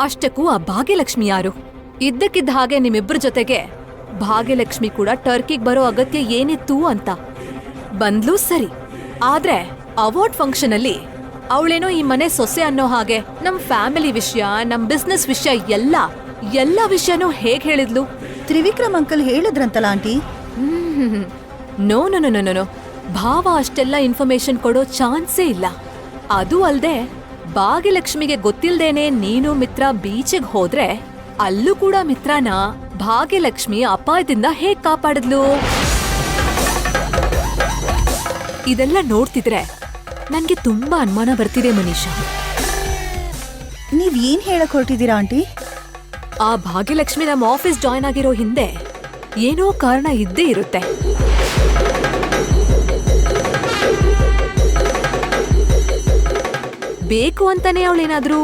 ಅಷ್ಟಕ್ಕೂ ಆ ಭಾಗ್ಯಲಕ್ಷ್ಮಿ ಯಾರು? ಇದ್ದಕ್ಕಿದ್ದ ಹಾಗೆ ನಿಮ್ಮಿಬ್ರ ಜೊತೆಗೆ ಭಾಗ್ಯಲಕ್ಷ್ಮಿ ಕೂಡ ಟರ್ಕಿಗ್ ಬರೋ ಅಗತ್ಯ ಏನಿತ್ತು ಅಂತ ಬಂದ್ಲೂ ಸರಿ. ಆದ್ರೆ ಅವಾರ್ಡ್ ಫಂಕ್ಷನ್ ಅಲ್ಲಿ ಅವಳೇನೋ ಈ ಮನೆ ಸೊಸೆ ಅನ್ನೋ ಹಾಗೆ ನಮ್ ಫ್ಯಾಮಿಲಿ ವಿಷಯ, ನಮ್ ಬಿಸ್ನೆಸ್ ವಿಷಯ ಎಲ್ಲ ವಿಷಯನೂ ಹೇಗ್ ಹೇಳಿದ್ಲು? ತ್ರಿವಿಕ್ರಮ್ ಅಂಕಲ್ ಹೇಳಿದ್ರಂತಲ್ಲ aunty. No no no no no, ಭಾವ ಅಷ್ಟೆಲ್ಲ ಇನ್ಫಾರ್ಮೇಶನ್ ಕೊಡೋ ಚಾನ್ಸೇ ಇಲ್ಲ. ಅದು ಅಲ್ದೆ ಭಾಗ್ಯಲಕ್ಷ್ಮಿಗೆ ಗೊತ್ತಿಲ್ದೇನೆ ನೀನು ಮಿತ್ರ ಬೀಚಿಗೆ ಹೋದ್ರೆ ಅಲ್ಲೂ ಕೂಡ ಮಿತ್ರನ ಭಾಗ್ಯಲಕ್ಷ್ಮಿ ಅಪಾಯದಿಂದ ಹೇಗ್ ಕಾಪಾಡಿದ್ಲು? ಇದೆಲ್ಲ ನೋಡ್ತಿದ್ರೆ ನನ್ಗೆ ತುಂಬಾ ಅನುಮಾನ ಬರ್ತಿದೆ ಮನೀಷಾ. ನೀವ್ ಏನ್ ಹೇಳಕ್ ಹೊರಟಿದ್ದೀರಾ ಆಂಟಿ? ಆ ಭಾಗ್ಯಲಕ್ಷ್ಮಿ ನಮ್ಮ ಆಫೀಸ್ ಜಾಯ್ನ್ ಆಗಿರೋ ಹಿಂದೆ ಏನೋ ಕಾರಣ ಇದ್ದೇ ಇರುತ್ತೆ. ಬೇಕು ಅಂತಾನೆ ಅವಳೇನಾದ್ರೂ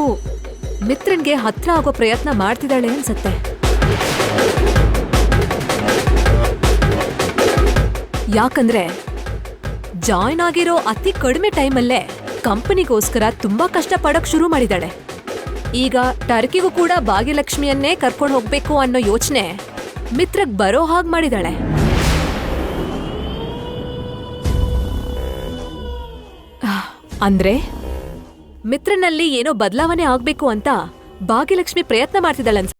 ಮಿತ್ರನ್ಗೆ ಹತ್ರ ಆಗೋ ಪ್ರಯತ್ನ ಮಾಡ್ತಿದ್ದಾಳೆ ಅನ್ಸತ್ತೆ. ಯಾಕಂದ್ರೆ ಜಾಯ್ನ್ ಆಗಿರೋ ಅತಿ ಕಡಿಮೆ ಟೈಮಲ್ಲೇ ಕಂಪನಿಗೋಸ್ಕರ ತುಂಬಾ ಕಷ್ಟ ಪಡಕ್ ಶುರು ಮಾಡಿದಾಳೆ. ಈಗ ಟರ್ಕಿಗೂ ಕೂಡ ಭಾಗ್ಯಲಕ್ಷ್ಮಿಯನ್ನೇ ಕರ್ಕೊಂಡು ಹೋಗ್ಬೇಕು ಅನ್ನೋ ಯೋಚನೆ ಮಿತ್ರಗ್ ಬರೋ ಹಾಗೆ ಮಾಡಿದಾಳೆ. ಅಂದ್ರೆ ಮಿತ್ರನಲ್ಲಿ ಏನೋ ಬದಲಾವಣೆ ಆಗ್ಬೇಕು ಅಂತ ಭಾಗ್ಯಲಕ್ಷ್ಮಿ ಪ್ರಯತ್ನ ಮಾಡ್ತಿದ್ದಾಳನ್ಸ.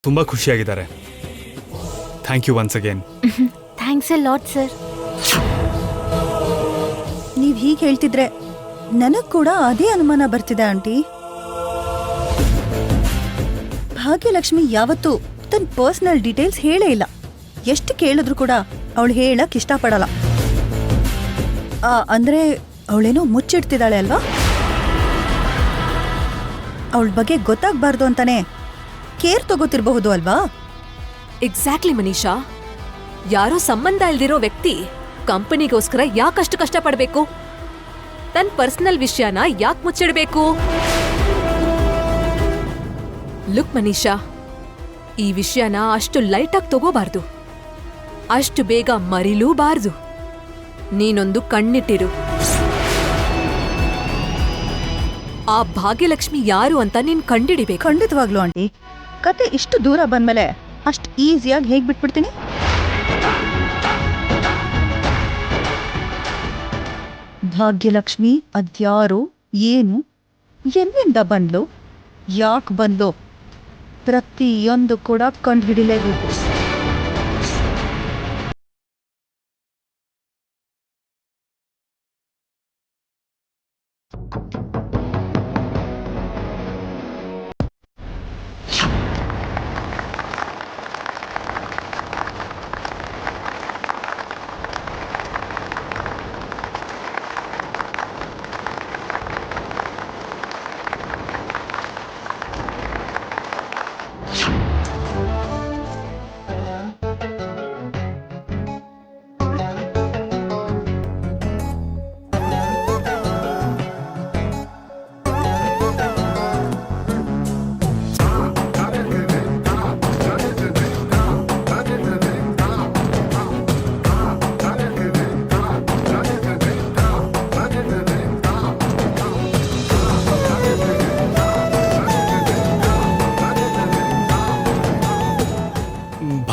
ತುಂಬಾ ಖುಷಿಯಾಗಿದ್ದಾರೆ. Thank you once again. Thanks a lot sir. ನೀವ್ ಹೀಗೆ ಹೇಳ್ತಿದ್ರೆ ನನಗ್ ಕೂಡ ಅದೇ ಅನುಮಾನ ಬರ್ತಿದೆ ಆಂಟಿ. ಭಾಗ್ಯಲಕ್ಷ್ಮಿ ಯಾವತ್ತೂ ತನ್ನ ಪರ್ಸನಲ್ ಡೀಟೇಲ್ಸ್ ಹೇಳೇ ಇಲ್ಲ. ಎಷ್ಟು ಕೇಳಿದ್ರು ಕೂಡ ಅವಳು ಹೇಳಕ್ ಇಷ್ಟಪಡಲ್ಲ. ಅಂದ್ರೆ ಅವಳೇನೋ ಮುಚ್ಚಿಡ್ತಿದ್ದಾಳೆ ಅಲ್ವಾ? ಅವಳ ಬಗ್ಗೆ ಗೊತ್ತಾಗ್ಬಾರ್ದು ಅಂತಾನೆ ಕೇರ್ ತಗೋತಿರ್ಬಹುದು ಅಲ್ವಾ? ಎಕ್ಸಾಕ್ಟ್ಲಿ ಮನೀಷಾ. ಯಾರೋ ಸಂಬಂಧ ಇಲ್ದಿರೋ ವ್ಯಕ್ತಿ ಕಂಪನಿಗೋಸ್ಕರ ಯಾಕಷ್ಟು ಕಷ್ಟಪಡ್ಬೇಕು? ತನ್ನ ಪರ್ಸನಲ್ ವಿಷಯನ ಯಾಕೆ ಮುಚ್ಚಿಡ್ಬೇಕು? ಲುಕ್ ಮನೀಷಾ, ಈ ವಿಷಯನ ಅಷ್ಟು ಲೈಟಾಗಿ ತಗೋಬಾರ್ದು, ಅಷ್ಟು ಬೇಗ ಮರಿಲೂಬಾರ್ದು. ನೀನೊಂದು ಕಣ್ಣಿಟ್ಟಿರು. ಆ ಭಾಗ್ಯಲಕ್ಷ್ಮಿ ಯಾರು ಅಂತ ನೀನ್ ಕಂಡಿಡಿಬೇಕು. ಖಂಡಿತವಾಗ್ಲು ಆಂಟಿ. ಕತೆ ಇಷ್ಟು ದೂರ ಬಂದ್ಮೇಲೆ ಅಷ್ಟು ಈಸಿಯಾಗಿ ಹೇಗ್ ಬಿಟ್ಬಿಡ್ತೀನಿ? ಭಾಗ್ಯಲಕ್ಷ್ಮಿ ಅದ್ಯಾರು, ಏನು, ಎಲ್ಲಿಂದ ಬಂದ್ಲು, ಯಾಕೆ ಬಂದ್ಲು, ಪ್ರತಿಯೊಂದು ಕೂಡ ಕಂಡುಹಿಡಿಲೇಬೇಕು.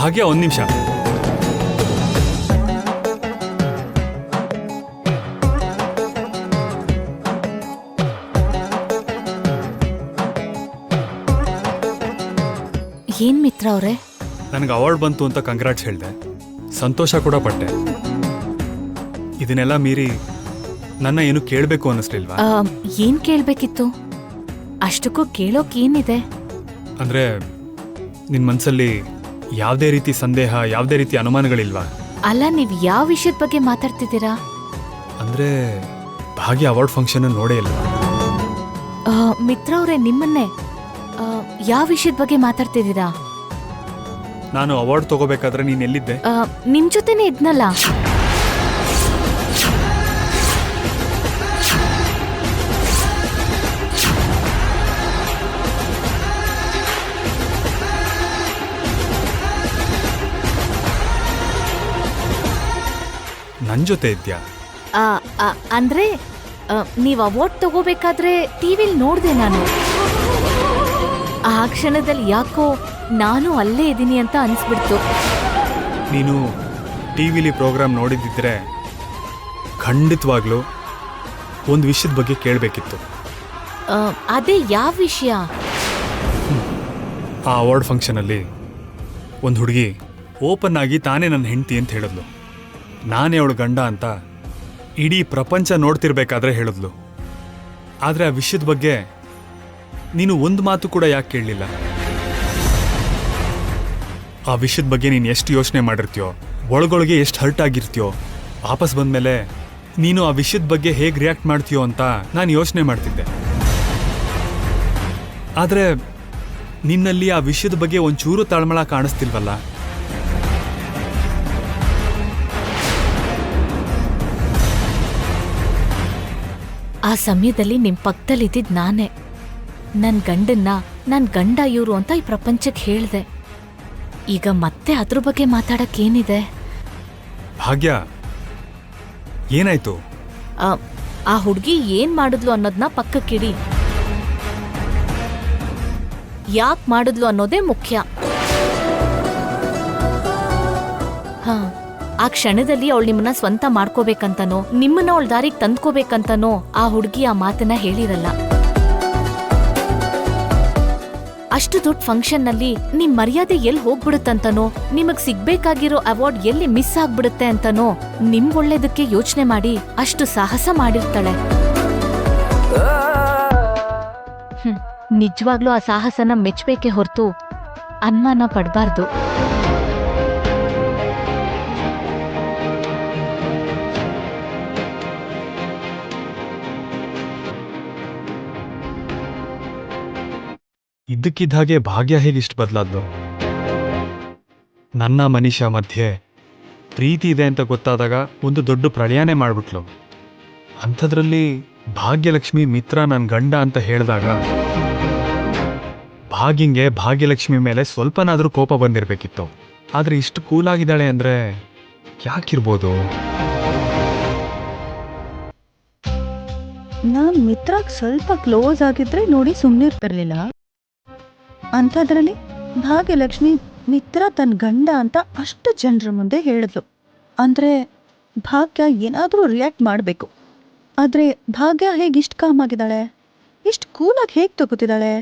ಭಾಗ್ಯ, ಒಂದ್ ನಿಮಿಷ. ಏನ್ ಮಿತ್ರ ಅವ್ರೆ? ನನಗೆ ಅವಾರ್ಡ್ ಬಂತು ಅಂತ ಕಂಗ್ರಾಟ್ಸ್ ಹೇಳಿದೆ, ಸಂತೋಷ ಕೂಡ ಪಟ್ಟೆ. ಇದನ್ನೆಲ್ಲ ಮೀರಿ ನನ್ನ ಏನು ಕೇಳಬೇಕು ಅನ್ನಿಸ್ಲಿಲ್ವಾ? ಏನ್ ಕೇಳ್ಬೇಕಿತ್ತು? ಅಷ್ಟಕ್ಕೂ ಕೇಳೋಕ್ ಏನಿದೆ? ಅಂದ್ರೆ ನಿನ್ ಮನ್ಸಲ್ಲಿ ಯಾವುದೇ ರೀತಿ ಸಂದೇಹ, ಯಾವುದೇ ರೀತಿ ಅನುಮಾನಗಳಿಲ್ವಾ? ಅಲ್ಲ, ನೀವ್ ಯಾವ ವಿಷಯದ ಬಗ್ಗೆ ಮಾತಾಡ್ತಿದ್ದೀರಾ? ಅಂದ್ರೆ ಭಾಗ್ಯ ಅವಾರ್ಡ್ ಫಂಕ್ಷನ್ ನೋಡೇ ಇಲ್ಲ. ಮಿತ್ರ ಅವ್ರೆ, ನಿಮ್ಮನ್ನೇ ಯಾವ ವಿಷಯದ ಬಗ್ಗೆ ಮಾತಾಡ್ತಿದ್ದೀರಾ? ನಾನು ಅವಾರ್ಡ್ ತಗೋಬೇಕಾದ್ರೆ ನೀನ್ ಎಲ್ಲಿದ್ದೆ? ನಿಮ್ ಜೊತೆನೆ ಇದ್ನಲ್ಲ. ನನ್ನ ಜೊತೆ ಇದ್ಯಾ? ಆ, ಆ, ಅಂದ್ರೆ ನೀವ್ ಅವಾರ್ಡ್ ತಗೋಬೇಕಾದ್ರೆ ಟಿವಿಲ್ ನೋಡ್ದೆ ನಾನು. ಆ ಕ್ಷಣದಲ್ಲಿ ಯಾಕೋ ನಾನು ಅಲ್ಲೇ ಇದ್ದೀನಿ ಅಂತ ಅನ್ಸ್ಬಿಡ್ತು. ನೀನು ಟಿ ವಿಲಿ ಪ್ರೋಗ್ರಾಮ್ ನೋಡಿದ್ದಿದ್ರೆ ಖಂಡಿತವಾಗ್ಲೂ ಒಂದು ವಿಷಯದ ಬಗ್ಗೆ ಕೇಳಬೇಕಿತ್ತು. ಅದೇ ಯಾವ ವಿಷಯ? ಆ ಅವಾರ್ಡ್ ಫಂಕ್ಷನಲ್ಲಿ ಒಂದು ಹುಡುಗಿ ಓಪನ್ ಆಗಿ ತಾನೇ ನನ್ನ ಹೆಂಡತಿ ಅಂತ ಹೇಳಿದ್ಲು. ನಾನೇ ಅವಳು ಗಂಡ ಅಂತ ಇಡೀ ಪ್ರಪಂಚ ನೋಡ್ತಿರ್ಬೇಕಾದ್ರೆ ಹೇಳಿದ್ಲು. ಆದರೆ ಆ ವಿಷಯದ ಬಗ್ಗೆ ನೀನು ಒಂದು ಮಾತು ಕೂಡ ಯಾಕೆ ಕೇಳಲಿಲ್ಲ? ಆ ವಿಷಯದ ಬಗ್ಗೆ ನೀನು ಎಷ್ಟು ಯೋಚನೆ ಮಾಡಿರ್ತೀಯೋ, ಒಳಗೊಳಗೆ ಎಷ್ಟು ಹರ್ಟ್ ಆಗಿರ್ತೀಯೋ, ವಾಪಸ್ ಬಂದಮೇಲೆ ನೀನು ಆ ವಿಷಯದ ಬಗ್ಗೆ ಹೇಗೆ ರಿಯಾಕ್ಟ್ ಮಾಡ್ತೀಯೋ ಅಂತ ನಾನು ಯೋಚನೆ ಮಾಡ್ತಿದ್ದೆ. ಆದರೆ ನಿನ್ನಲ್ಲಿ ಆ ವಿಷಯದ ಬಗ್ಗೆ ಒಂಚೂರು ತಳಮಳ ಕಾಣಿಸ್ತಿಲ್ವಲ್ಲ? ಆ ಸಮಯದಲ್ಲಿ ನಿಮ್ ಪಕ್ಕದಲ್ಲಿದ್ದಿದ್ ನಾನೇ. ನನ್ ಗಂಡನ್ನ ನನ್ ಗಂಡ ಇವ್ರು ಅಂತ ಈ ಪ್ರಪಂಚಕ್ಕೆ ಹೇಳ್ದೆ. ಈಗ ಮತ್ತೆ ಅದ್ರ ಬಗ್ಗೆ ಮಾತಾಡಕ್ಕೇನಿದೆ? ಭಾಗ್ಯ, ಏನಾಯ್ತು? ಆ ಹುಡ್ಗಿ ಏನ್ ಮಾಡಿದ್ಲು ಅನ್ನೋದನ್ನ ಪಕ್ಕಕ್ಕಿಡಿ. ಯಾಕ್ ಮಾಡಿದ್ಲು ಅನ್ನೋದೇ ಮುಖ್ಯ. ಹಾ, ಆ ಕ್ಷಣದಲ್ಲಿ ಅವಳು ನಿಮ್ಮನ್ನ ಸ್ವಂತ ಮಾಡ್ಕೋಬೇಕಂತನೋ ನಿಮ್ಮನ್ನ ಅವಳ ದಾರಿಗೆ ತಂದ್ಕೋಬೇಕಂತನೋ ಆ ಹುಡುಗಿ ಆ ಮಾತನ್ನ ಹೇಳಿರಲ್ಲ. ಅಷ್ಟು ದೊಡ್ಡ ಫಂಕ್ಷನ್ನಲ್ಲಿ ನಿಮ್ ಮರ್ಯಾದೆ ಎಲ್ಲಿ ಹೋಗ್ಬಿಡುತ್ತಂತನೋ, ನಿಮಗ್ ಸಿಗ್ಬೇಕಾಗಿರೋ ಅವಾರ್ಡ್ ಎಲ್ಲಿ ಮಿಸ್ ಆಗ್ಬಿಡುತ್ತೆ ಅಂತನೋ ನಿಮ್ ಒಳ್ಳೇದಕ್ಕೆ ಯೋಚನೆ ಮಾಡಿ ಅಷ್ಟು ಸಾಹಸ ಮಾಡಿರ್ತಾಳೆ. ನಿಜವಾಗ್ಲೂ ಆ ಸಾಹಸನ ಮೆಚ್ಚಬೇಕೆ ಹೊರತು ಅನುಮಾನ ಪಡಬಾರ್ದು. ಇದ್ದಕ್ಕಿದ್ದ ಹಾಗೆ ಭಾಗ್ಯ ಹೇಗಿಷ್ಟು ಬದಲಾದ್ಲು? ನನ್ನ ಮನುಷ್ಯ ಮಧ್ಯೆ ಪ್ರೀತಿ ಇದೆ ಅಂತ ಗೊತ್ತಾದಾಗ ಒಂದು ದೊಡ್ಡ ಪ್ರಳಯನೇ ಮಾಡ್ಬಿಟ್ಲು. ಅಂಥದ್ರಲ್ಲಿ ಭಾಗ್ಯಲಕ್ಷ್ಮಿ ಮಿತ್ರ ನನ್ನ ಗಂಡ ಅಂತ ಹೇಳಿದಾಗ ಭಾಗ್ಯಂಗೆ ಭಾಗ್ಯಲಕ್ಷ್ಮಿ ಮೇಲೆ ಸ್ವಲ್ಪನಾದರೂ ಕೋಪ ಬಂದಿರಬೇಕಿತ್ತು. ಆದರೆ ಇಷ್ಟು ಕೂಲಾಗಿದ್ದಾಳೆ ಅಂದರೆ ಯಾಕಿರ್ಬೋದು? ನಾನ್ ಮಿತ್ರಗ್ ಸ್ವಲ್ಪ ಕ್ಲೋಸ್ ಆಗಿದ್ರೆ ನೋಡಿ ಸುಮ್ಮನಿರ್ತಿರ್ಲಿಲ್ಲ. ಅಂಥದ್ರಲ್ಲಿ ಭಾಗ್ಯಲಕ್ಷ್ಮಿ ಮಿತ್ರ ತನ್ನ ಗಂಡ ಅಂತ ಅಷ್ಟು ಜನರ ಮುಂದೆ ಹೇಳಿದ್ಲು. ಅಂದರೆ ಭಾಗ್ಯ ಏನಾದರೂ ರಿಯಾಕ್ಟ್ ಮಾಡಬೇಕು. ಆದರೆ ಭಾಗ್ಯ ಹೇಗೆ ಇಷ್ಟು ಕಾಮ್ ಆಗಿದ್ದಾಳೆ, ಇಷ್ಟು ಕೂಲಾಗಿ ಹೇಗೆ ತಗೋತಿದ್ದಾಳೆ?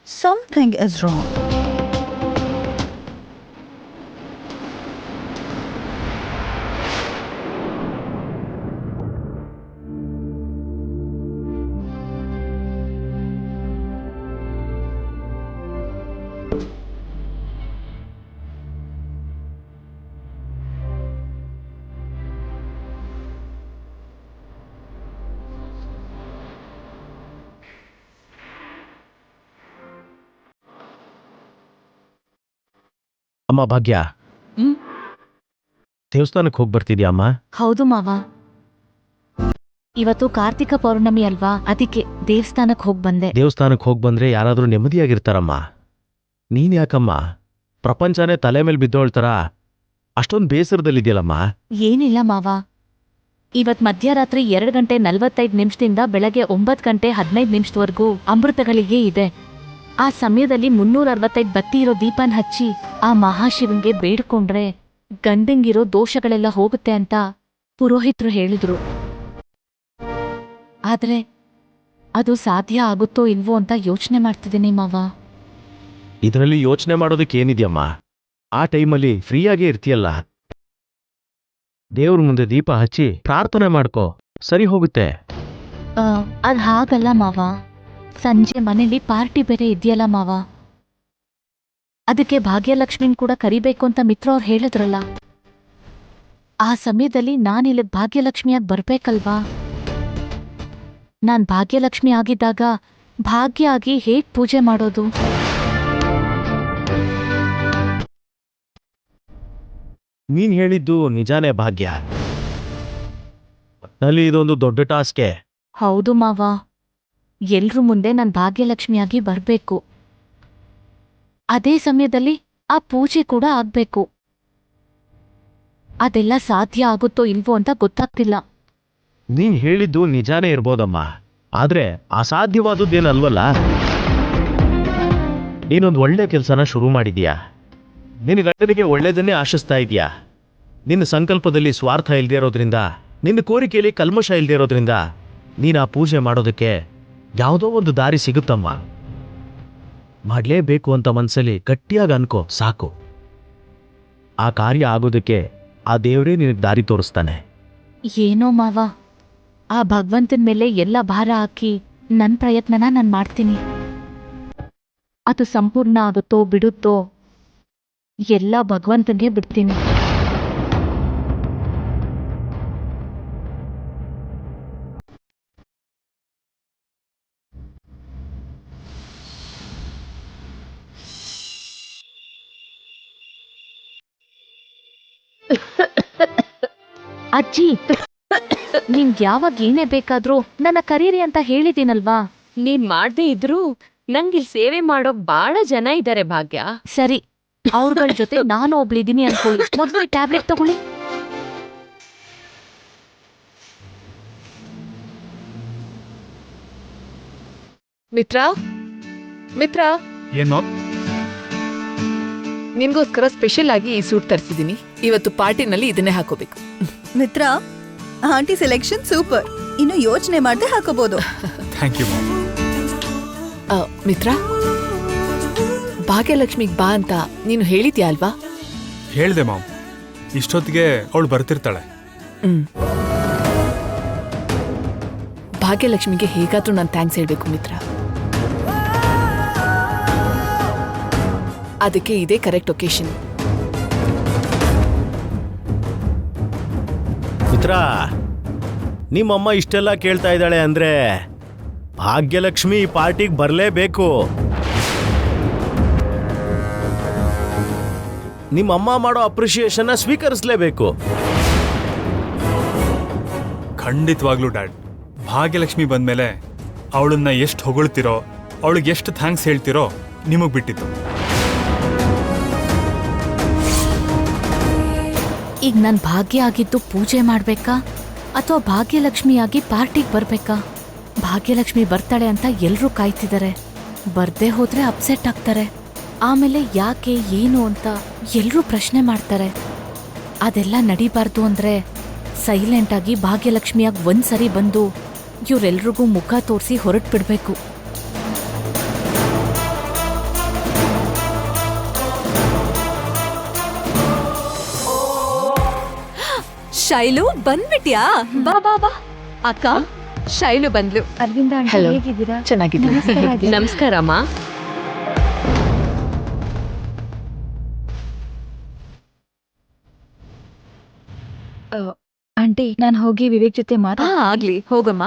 Something is wrong. ಅಮ್ಮ ಭಾಗ್ಯ, ಹ್ಮ್? ದೇವಸ್ಥಾನಕ್ಕೆ ಹೋಗಿ ಬರ್ತಿದ್ಯಾ ಅಮ್ಮ? ಹೌದು ಮಾವ, ಇವತ್ತು ಕಾರ್ತಿಕ ಪೌರ್ಣಮಿ ಅಲ್ವಾ, ಅದಕ್ಕೆ ದೇವಸ್ಥಾನಕ್ಕೆ ಹೋಗಿ ಬಂದೆ. ದೇವಸ್ಥಾನಕ್ಕೆ ಹೋಗಿ ಬಂದ್ರೆ ಯಾರಾದ್ರೂ ನೆಮ್ಮದಿಯಾಗಿರ್ತಾರಮ್ಮ. ನೀನ್ ಯಾಕಮ್ಮ ಪ್ರಪಂಚನೇ ತಲೆ ಮೇಲೆ ಬಿದ್ದೋಳ್ತಾರ ಅಷ್ಟೊಂದು ಬೇಸರದಲ್ಲಿದ್ಯಲ್ಲಮ್ಮ? ಏನಿಲ್ಲ ಮಾವ, ಇವತ್ ಮಧ್ಯರಾತ್ರಿ 2:45 ಬೆಳಗ್ಗೆ 9:15 ಅಮೃತಗಳಿಗೆ ಇದೆ. ಆ ಸಮಯದಲ್ಲಿ 365 ಬತ್ತಿ ಇರೋ ದೀಪನ್ ಹಚ್ಚಿ ಆ ಮಹಾಶಿವಂಗೆ ಬೇಡ್ಕೊಂಡ್ರೆ ಗಂಡಂಗಿರೋ ದೋಷಗಳೆಲ್ಲ ಹೋಗುತ್ತೆ ಅಂತ ಪುರೋಹಿತರು ಹೇಳಿದ್ರು. ಆದ್ರೆ ಅದು ಸಾಧ್ಯ ಆಗುತ್ತೋ ಇಲ್ವೋ ಅಂತ ಯೋಚನೆ ಮಾಡ್ತಿದ್ದೀನಿ ಮಾವ. ಇದರಲ್ಲಿ ಯೋಚನೆ ಮಾಡೋದಕ್ಕೆ ಏನಿದ್ಯಮ್ಮ? ಆ ಟೈಮಲ್ಲಿ ಫ್ರೀಯಾಗೇ ಇರ್ತೀಯಲ್ಲ, ದೇವ್ರ ಮುಂದೆ ದೀಪ ಹಚ್ಚಿ ಪ್ರಾರ್ಥನೆ ಮಾಡ್ಕೋ, ಸರಿ ಹೋಗುತ್ತೆ. ಅದ್ ಹಾಗಲ್ಲ ಮಾವ, ಸಂಜೆ ಮನೇಲಿ ಪಾರ್ಟಿ ಬೇರೆ ಇದೆಯಲ್ಲ ಮಾವ, ಅದಕ್ಕೆ ಭಾಗ್ಯಲಕ್ಷ್ಮಿನ್ ಕೂಡ ಕರಿಬೇಕು ಅಂತ ಮಿತ್ರ ಅವ್ರು ಹೇಳಿದ್ರಲ್ಲ. ಆ ಸಮಯದಲ್ಲಿ ನಾನಿಲ್ಲಿ ಭಾಗ್ಯಲಕ್ಷ್ಮಿಯಾಗಿ ಬರ್ಬೇಕಲ್ವಾ? ನಾನ್ ಭಾಗ್ಯಲಕ್ಷ್ಮಿ ಆಗಿದ್ದಾಗ ಭಾಗ್ಯ ಆಗಿ ಹೇಗ್ ಪೂಜೆ ಮಾಡೋದು? ನೀನ್ ಹೇಳಿದ್ದು ನಿಜಾನೇ ಭಾಗ್ಯ, ಒಟ್ನಲ್ಲಿ ಇದೊಂದು ದೊಡ್ಡ ಟಾಸ್ಕೆ. ಹೌದು ಮಾವ, ಎಲ್ರೂ ಮುಂದೆ ನಾನ್ ಭಾಗ್ಯಲಕ್ಷ್ಮಿಯಾಗಿ ಬರ್ಬೇಕು. ಅದೇ ಸಮಯದಲ್ಲಿ ಆ ಪೂಜೆ ಕೂಡ ಆಗ್ಬೇಕು. ಅದೆಲ್ಲ ಸಾಧ್ಯ ಆಗುತ್ತೋ ಇಲ್ವೋ ಅಂತ ಗೊತ್ತಾಗ್ತಿಲ್ಲ. ನೀನ್ ಹೇಳಿದ್ದು ನಿಜಾನೇ ಇರ್ಬೋದಮ್ಮ, ಆದ್ರೆ ಅಸಾಧ್ಯವಾದದ್ದೇನಲ್ವಲ್ಲ. ನೀನೊಂದು ಒಳ್ಳೆ ಕೆಲಸನ ಶುರು ಮಾಡಿದ್ಯಾ. ನಿನ್ನ ಗಂಡನಿಗೆ ಒಳ್ಳೇದನ್ನೇ ಆಶಿಸ್ತಾ ಇದೀಯಾ. ನಿನ್ನ ಸಂಕಲ್ಪದಲ್ಲಿ ಸ್ವಾರ್ಥ ಇಲ್ಲದೆ ಇರೋದ್ರಿಂದ, ನಿನ್ನ ಕೋರಿಕೆಯಲ್ಲಿ ಕಲ್ಮಶ ಇಲ್ಲದೆ ಇರೋದ್ರಿಂದ ನೀನು ಆ ಪೂಜೆ ಮಾಡೋದಕ್ಕೆ ಯಾವುದೋ ಒಂದು ದಾರಿ ಸಿಗುತ್ತಮ್ಮ. ಮಾಡಲೇಬೇಕು ಅಂತ ಮನಸ್ಸಲ್ಲಿ ಗಟ್ಟಿಯಾಗಿ ಅನ್ಕೋ ಸಾಕು. ಆ ಕಾರ್ಯ ಆಗೋದಕ್ಕೆ ಆ ದೇವರೇ ನಿನಗೆ ದಾರಿ ತೋರಿಸ್ತಾನೆ. ಏನೋ ಮಾವ, ಆ ಭಗವಂತನ ಮೇಲೆ ಎಲ್ಲ ಭಾರ ಹಾಕಿ ನನ್ನ ಪ್ರಯತ್ನನ ನಾನು ಮಾಡ್ತೀನಿ. ಅದು ಸಂಪೂರ್ಣ ಆಗುತ್ತೋ ಬಿಡುತ್ತೋ ಎಲ್ಲ ಭಗವಂತನಿಗೆ ಬಿಡ್ತೀನಿ. ಅಜ್ಜಿ, ನಿಮ್ಗೆ ಯಾವಾಗ ಏನೇ ಬೇಕಾದ್ರೂ ನನ್ನ ಕರೀರಿ ಅಂತ ಹೇಳಿದ್ದೀನಲ್ವಾ? ನೀನ್ ಮಾಡ್ದೇ ಇದ್ರು ನಂಗಿಲ್ ಸೇವೆ ಮಾಡೋ ಬಾಳ ಜನ ಇದ್ದಾರೆ ಭಾಗ್ಯ. ಸರಿ, ಅವ್ರಗಳ ಜೊತೆ ನಾನು ಒಬ್ಳಿದ್ದೀನಿ ಅನ್ಕೊಳ್ಳಿ. ಮೊದಲು ಟ್ಯಾಬ್ಲೆಟ್ ತಗೊಳ್ಳಿ. ಮಿತ್ರ ಮಿತ್ರ, ಏನೋ ನಿನ್ಗೋಸ್ಕರ ಸ್ಪೆಷಲ್ ಆಗಿ ಈ ಸೂಟ್ ತರಿಸಿದೀನಿ. ಇವತ್ತು ಪಾರ್ಟಿನಲ್ಲಿ ಇದನ್ನೇ ಹಾಕೋಬೇಕು. Mitra, aunty selection super. ಇನ್ನು ಯೋಚನೆ ಮಾಡದೆ ಹಾಕೋಬಹುದು. Thank you mom. ಮಿತ್ರ, ಭಾಗ್ಯಲಕ್ಷ್ಮಿಗ್ ಬಾ ಅಂತ ನೀನು ಹೇಳಿದ್ಯಾ ಅಲ್ವಾ? ಹೇಳ್ದೆ ಮಾಮ್, ಇಷ್ಟೊತ್ತಿಗೆ ಅವಳು ಬರ್ತಿರ್ತಾಳೆ. ಭಾಗ್ಯಲಕ್ಷ್ಮಿಗೆ ಹೇಗಾದ್ರೂ ನಾನು ಥ್ಯಾಂಕ್ಸ್ ಹೇಳ್ಬೇಕು ಮಿತ್ರ. ಅದಕ್ಕೆ ಇದೇ ಕರೆಕ್ಟ್ ಒಕೇಶನ್. ಮಿತ್ರ, ನಿಮ್ಮಮ್ಮ ಇಷ್ಟೆಲ್ಲ ಕೇಳ್ತಾ ಇದ್ದಾಳೆ ಅಂದ್ರೆ ಭಾಗ್ಯಲಕ್ಷ್ಮಿ ಈ ಪಾರ್ಟಿಗೆ ಬರಲೇಬೇಕು. ನಿಮ್ಮಮ್ಮ ಮಾಡೋ ಅಪ್ರಿಷಿಯೇಷನ್ನ ಸ್ವೀಕರಿಸಲೇಬೇಕು. ಖಂಡಿತವಾಗ್ಲೂ ಡ್ಯಾಡ್, ಭಾಗ್ಯಲಕ್ಷ್ಮಿ ಬಂದ್ಮೇಲೆ ಅವಳನ್ನ ಎಷ್ಟು ಹೊಗಳ್ತಿರೋ, ಅವಳಿಗೆ ಎಷ್ಟು ಥ್ಯಾಂಕ್ಸ್ ಹೇಳ್ತಿರೋ ನಿಮಗೆ ಬಿಟ್ಟಿತ್ತು. ಈಗ ನಾನು ಭಾಗ್ಯ ಆಗಿದ್ದು ಪೂಜೆ ಮಾಡ್ಬೇಕಾ ಅಥವಾ ಭಾಗ್ಯಲಕ್ಷ್ಮಿಯಾಗಿ ಪಾರ್ಟಿಗೆ ಬರ್ಬೇಕಾ? ಭಾಗ್ಯಲಕ್ಷ್ಮಿ ಬರ್ತಾಳೆ ಅಂತ ಎಲ್ಲರೂ ಕಾಯ್ತಿದ್ದಾರೆ. ಬರ್ದೇ ಹೋದ್ರೆ ಅಪ್ಸೆಟ್ ಆಗ್ತಾರೆ. ಆಮೇಲೆ ಯಾಕೆ ಏನು ಅಂತ ಎಲ್ಲರೂ ಪ್ರಶ್ನೆ ಮಾಡ್ತಾರೆ. ಅದೆಲ್ಲ ನಡಿಬಾರ್ದು ಅಂದ್ರೆ ಸೈಲೆಂಟ್ ಆಗಿ ಭಾಗ್ಯಲಕ್ಷ್ಮಿಯಾಗಿ ಒಂದ್ಸರಿ ಬಂದು ಇವರೆಲ್ರಿಗೂ ಮುಖ ತೋರಿಸಿ ಹೊರಟ್ಬಿಡ್ಬೇಕು. ಶೈಲು ಬಂದ್ಬಿಟ್ಯಾ? ಬಾ ಬಾ ಬಾ. ಅಕ್ಕ, ಶೈಲು ಬಂದ್ಲು. ಅರವಿಂದ, Hello. ಹೇಗಿದ್ದೀರಾ? ಚೆನ್ನಾಗಿದ್ದೀನಿ. ನಮಸ್ಕಾರ ಅಮ್ಮ. ಆಂಟಿ, ನಾನು ಹೋಗಿ ವಿವೇಕ್ ಜೊತೆ ಆಗ್ಲಿ, ಹೋಗಮ್ಮ.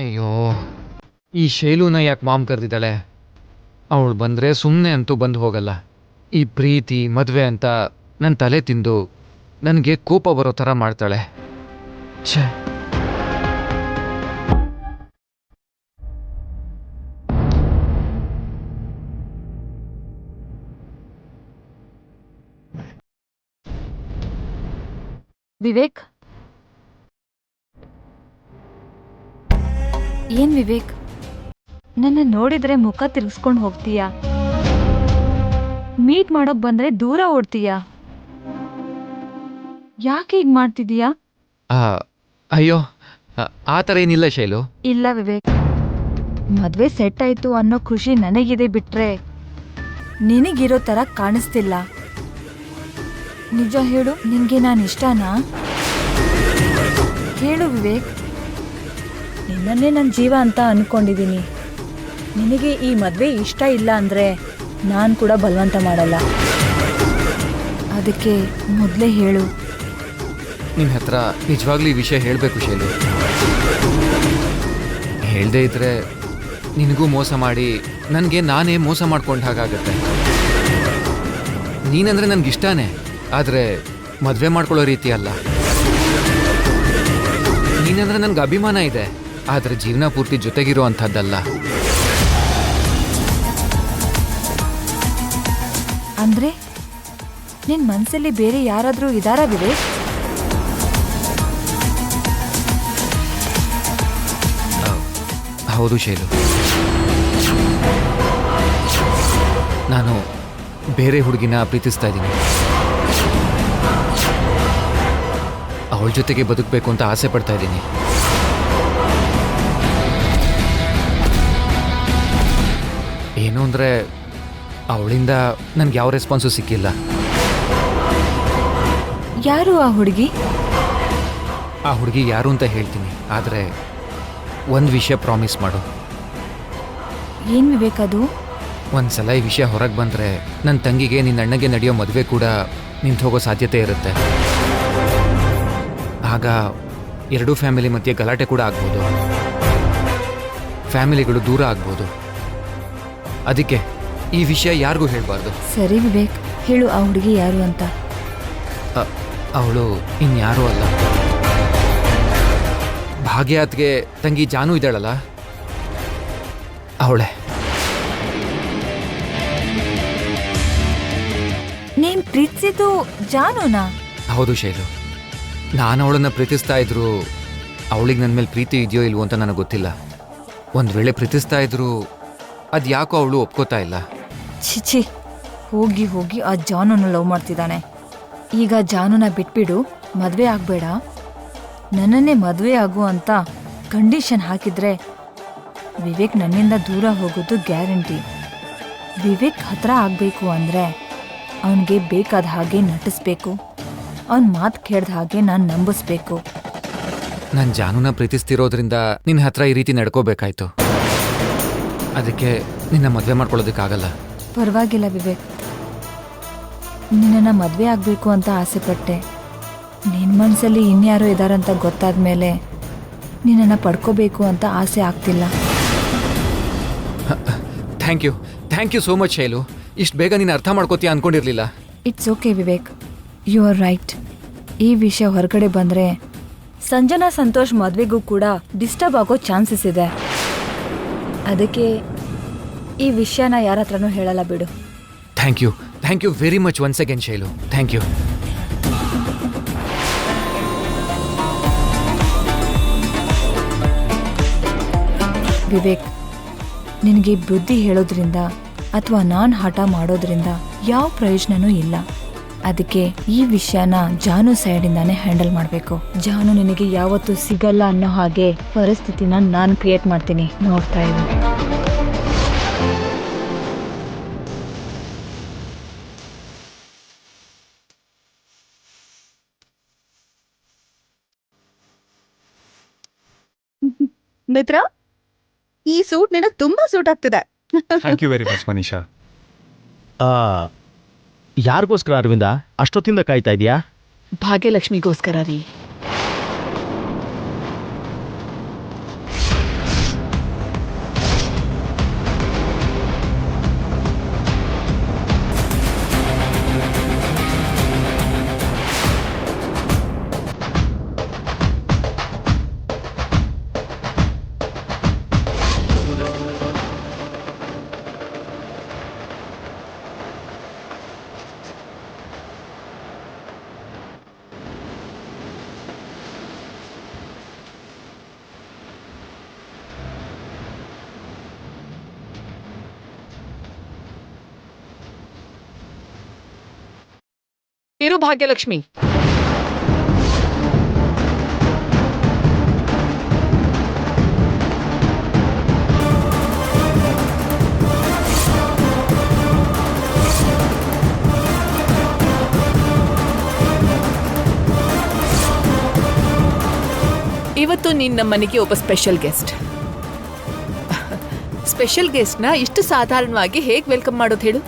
ಅಯ್ಯೋ, ಈ ಶೈಲುನ ಯಾಕೆ ಮಾಮ್ ಕರೆದಿದ್ದಾಳೆ? ಅವಳು ಬಂದರೆ ಸುಮ್ಮನೆ ಅಂತೂ ಬಂದು ಹೋಗಲ್ಲ. ಈ ಪ್ರೀತಿ ಮದುವೆ ಅಂತ ನನ್ನ ತಲೆ ತಿಂದು ನನಗೆ ಕೋಪ ಬರೋ ಥರ ಮಾಡ್ತಾಳೆ. ಛೇ, ವಿವೇಕ್, ಏನ್ ವಿವೇಕ್, ನನ್ನ ನೋಡಿದ್ರೆ ಮುಖ ತಿರ್ಗಿಸ್ಕೊಂಡು ಹೋಗ್ತೀಯಾ? ಮೀಟ್ ಮಾಡೋಕ್ ಬಂದ್ರೆ ದೂರ ಓಡ್ತೀಯಾ? ಯಾಕೆ ಹೀಗ್ ಮಾಡ್ತಿದೀಯಾ? ಅಯ್ಯೋ, ಆ ಥರ ಏನಿಲ್ಲ ಶೈಲು. ಇಲ್ಲ ವಿವೇಕ್, ಮದ್ವೆ ಸೆಟ್ ಆಯ್ತು ಅನ್ನೋ ಖುಷಿ ನನಗಿದೆ ಬಿಟ್ರೆ ನಿನಗಿರೋ ತರ ಕಾಣಿಸ್ತಿಲ್ಲ. ನಿಜ ಹೇಳು, ನಿಂಗೆ ನಾನು ಇಷ್ಟನಾ? ಹೇಳು ವಿವೇಕ್. ನಿನ್ನನ್ನೇ ನನ್ನ ಜೀವ ಅಂತ ಅನ್ಕೊಂಡಿದ್ದೀನಿ. ನಿನಗೆ ಈ ಮದ್ವೆ ಇಷ್ಟ ಇಲ್ಲ ಅಂದ್ರೆ ನಾನು ಕೂಡ ಬಲವಂತ ಮಾಡಲ್ಲ. ಅದಕ್ಕೆ ಮೊದಲೇ ಹೇಳು. ನಿನ್ನ ಹತ್ರ ನಿಜವಾಗ್ಲೂ ಈ ವಿಷಯ ಹೇಳಬೇಕು ಶೈಲು. ಹೇಳದೇ ಇದ್ರೆ ನಿನಗೂ ಮೋಸ ಮಾಡಿ ನನಗೆ ನಾನೇ ಮೋಸ ಮಾಡ್ಕೊಂಡು ಹಾಗಾಗತ್ತೆ. ನೀನಂದ್ರೆ ನನಗಿಷ್ಟಾನೇ, ಆದರೆ ಮದುವೆ ಮಾಡ್ಕೊಳ್ಳೋ ರೀತಿ ಅಲ್ಲ. ನೀನಂದ್ರೆ ನನಗೆ ಅಭಿಮಾನ ಇದೆ, ಆದರೆ ಜೀವನ ಪೂರ್ತಿ ಜೊತೆಗಿರೋ ಅಂಥದ್ದಲ್ಲ. ಅಂದ್ರೆ ನಿನ್ ಮನ್ಸಲ್ಲಿ ಬೇರೆ ಯಾರಾದ್ರೂ ಇದಾರಾ ವಿವೇಕ್? ಹೌದು ಶೈಲು, ನಾನು ಬೇರೆ ಹುಡುಗಿನ ಪ್ರೀತಿಸ್ತಾ ಇದ್ದೀನಿ. ಅವಳ ಜೊತೆಗೆ ಬದುಕಬೇಕು ಅಂತ ಆಸೆ ಪಡ್ತಾ ಇದ್ದೀನಿ. ಏನು ಅಂದರೆ ಅವಳಿಂದ ನನಗೆ ಯಾವ ರೆಸ್ಪಾನ್ಸು ಸಿಕ್ಕಿಲ್ಲ. ಯಾರು ಆ ಹುಡುಗಿ? ಆ ಹುಡುಗಿ ಯಾರು ಅಂತ ಹೇಳ್ತೀನಿ, ಆದರೆ ಒಂದು ವಿಷಯ ಪ್ರಾಮಿಸ್ ಮಾಡು. ಏನ್ ವಿವೇಕ್ ಅದು? ಒಂದು ಸಲ ಈ ವಿಷಯ ಹೊರಗೆ ಬಂದರೆ ನನ್ನ ತಂಗಿಗೆ ನಿನ್ನ ಅಣ್ಣಗೆ ನಡೆಯೋ ಮದುವೆ ಕೂಡ ನಿಂತು ಹೋಗೋ ಸಾಧ್ಯತೆ ಇರುತ್ತೆ. ಆಗ ಎರಡೂ ಫ್ಯಾಮಿಲಿ ಮಧ್ಯೆ ಗಲಾಟೆ ಕೂಡ ಆಗ್ಬೋದು, ಫ್ಯಾಮಿಲಿಗಳು ದೂರ ಆಗ್ಬೋದು. ಅದಕ್ಕೆ ಈ ವಿಷಯ ಯಾರಿಗೂ ಹೇಳಬಾರ್ದು. ಸರಿ ವಿವೇಕ್, ಹೇಳು ಆ ಹುಡುಗಿ ಯಾರು ಅಂತ. ಅವಳು ಇನ್ಯಾರೂ ಅಲ್ಲ, ಭಾಗ್ಯಾತ್ಗೆ ತಂಗಿ ಜಾನು ಇದ್ದಾಳಲ್ಲ, ಅವಳೆ. ನೀನ್ ಪ್ರೀತಿಸಿದ್ದು ಜಾನುನಾ? ಹೌದು ಶೈಲು, ನಾನು ಅವಳನ್ನು ಪ್ರೀತಿಸ್ತಾ ಇದ್ರು ಅವಳಿಗೆ ನನ್ನ ಮೇಲೆ ಪ್ರೀತಿ ಇದೆಯೋ ಇಲ್ವೋ ಅಂತ ನನಗೆ ಗೊತ್ತಿಲ್ಲ. ಒಂದು ವೇಳೆ ಪ್ರೀತಿಸ್ತಾ ಇದ್ರು ಅದು ಯಾಕೋ ಅವಳು ಒಪ್ಕೋತಾ ಇಲ್ಲ. ಚಿಚಿ, ಹೋಗಿ ಹೋಗಿ ಆ ಜಾನುನ ಲವ್ ಮಾಡ್ತಿದ್ದಾನೆ. ಈಗ ಜಾನುನ ಬಿಟ್ಬಿಡು, ಮದುವೆ ಆಗಬೇಡ, ನನ್ನನ್ನೇ ಮದುವೆ ಆಗು ಅಂತ ಕಂಡೀಷನ್ ಹಾಕಿದ್ರೆ ವಿವೇಕ್ ನನ್ನಿಂದ ದೂರ ಹೋಗೋದು ಗ್ಯಾರಂಟಿ. ವಿವೇಕ್ ಹತ್ರ ಆಗಬೇಕು ಅಂದರೆ ಅವನಿಗೆ ಬೇಕಾದ ಹಾಗೆ ನಟಿಸ್ಬೇಕು, ಅವನ ಮಾತು ಕೇಳ್ದ ಹಾಗೆ ನಾನು ನಂಬಿಸ್ಬೇಕು. ನಾನು ಜಾನುನ ಪ್ರೀತಿಸ್ತಿರೋದ್ರಿಂದ ನಿನ್ನ ಹತ್ರ ಈ ರೀತಿ ನಡ್ಕೋಬೇಕಾಯ್ತು. ಅದಕ್ಕೆ ನಿನ್ನ ಮದುವೆ ಮಾಡ್ಕೊಳ್ಳೋದಕ್ಕಾಗಲ್ಲ. ಪರವಾಗಿಲ್ಲ ವಿವೇಕ್, ನಿನ್ನನ್ನು ಮದುವೆ ಆಗಬೇಕು ಅಂತ ಆಸೆಪಟ್ಟೆ. ನಿನ್ನ ಮನಸ್ಸಲ್ಲಿ ಇನ್ಯಾರೋ ಇದ್ದಾರಂತ ಗೊತ್ತಾದ ಮೇಲೆ ನಿನ್ನನ್ನು ಪಡ್ಕೋಬೇಕು ಅಂತ ಆಸೆ ಆಗ್ತಿಲ್ಲ. Thank you so much Shailu. ಇಷ್ಟು ಬೇಗ ನೀನು ಅರ್ಥ ಮಾಡ್ಕೋತೀಯ ಅಂದ್ಕೊಂಡಿರಲಿಲ್ಲ. It's okay Vivek, you are right. ಈ ವಿಷಯ ಹೊರಗಡೆ ಬಂದರೆ ಸಂಜನಾ ಸಂತೋಷ್ ಮದುವೆಗೂ ಕೂಡ ಡಿಸ್ಟರ್ಬ್ ಆಗೋ ಚಾನ್ಸಸ್ ಇದೆ. ಅದಕ್ಕೆ ಈ ವಿಷಯನ ಯಾರ ಹತ್ರನೂ ಹೇಳಲ್ಲ ಬಿಡು. Thank you very much once again Shailu. Thank you. Vivek, ನಿನಗೆ ಬುದ್ಧಿ ಹೇಳೋದ್ರಿಂದ ಅಥವಾ ನಾನು ಹಠ ಮಾಡೋದ್ರಿಂದ ಯಾವ ಪ್ರಯೋಜನನೂ ಇಲ್ಲ. ಅದಕ್ಕೆ ಈ ವಿಷಯನ ಜಾನು ಸೈಡಿಂದಾನೇ ಹ್ಯಾಂಡಲ್ ಮಾಡಬೇಕು. ಜಾನು ನಿನಗೆ ಯಾವತ್ತೂ ಸಿಗಲ್ಲ ಅನ್ನೋ ಹಾಗೆ ಪರಿಸ್ಥಿತಿನ ನಾನು ಕ್ರಿಯೇಟ್ ಮಾಡ್ತೀನಿ, ನೋಡ್ತಾ ಇದ್ದೀನಿ. ಮಿತ್ರ, ಈ ಸೂಟ್ ನಿನಗೆ ತುಂಬಾ ಸೂಟ್ ಆಗ್ತಿದೆ. Thank you very much Manisha. ಯಾರಿಗೋಸ್ಕರ ಅರವಿಂದ ಅಷ್ಟೊತ್ತಿಂದ ಕಾಯ್ತಾ ಇದೆಯಾ? ಭಾಗ್ಯಲಕ್ಷ್ಮಿಗೋಸ್ಕರ ರೀ. ಇರು ಭಾಗ್ಯಲಕ್ಷ್ಮಿ. ಇವತ್ತು ನೀನು ನಮ್ಮ ಮನೆಗೆ ಒಬ್ಬ ಸ್ಪೆಷಲ್ ಗೆಸ್ಟ್. ಸ್ಪೆಷಲ್ ಗೆಸ್ಟ್ನ ಇಷ್ಟು ಸಾಧಾರಣವಾಗಿ ಹೇಗೆ ವೆಲ್ಕಮ್ ಮಾಡೋದು ಹೇಳು?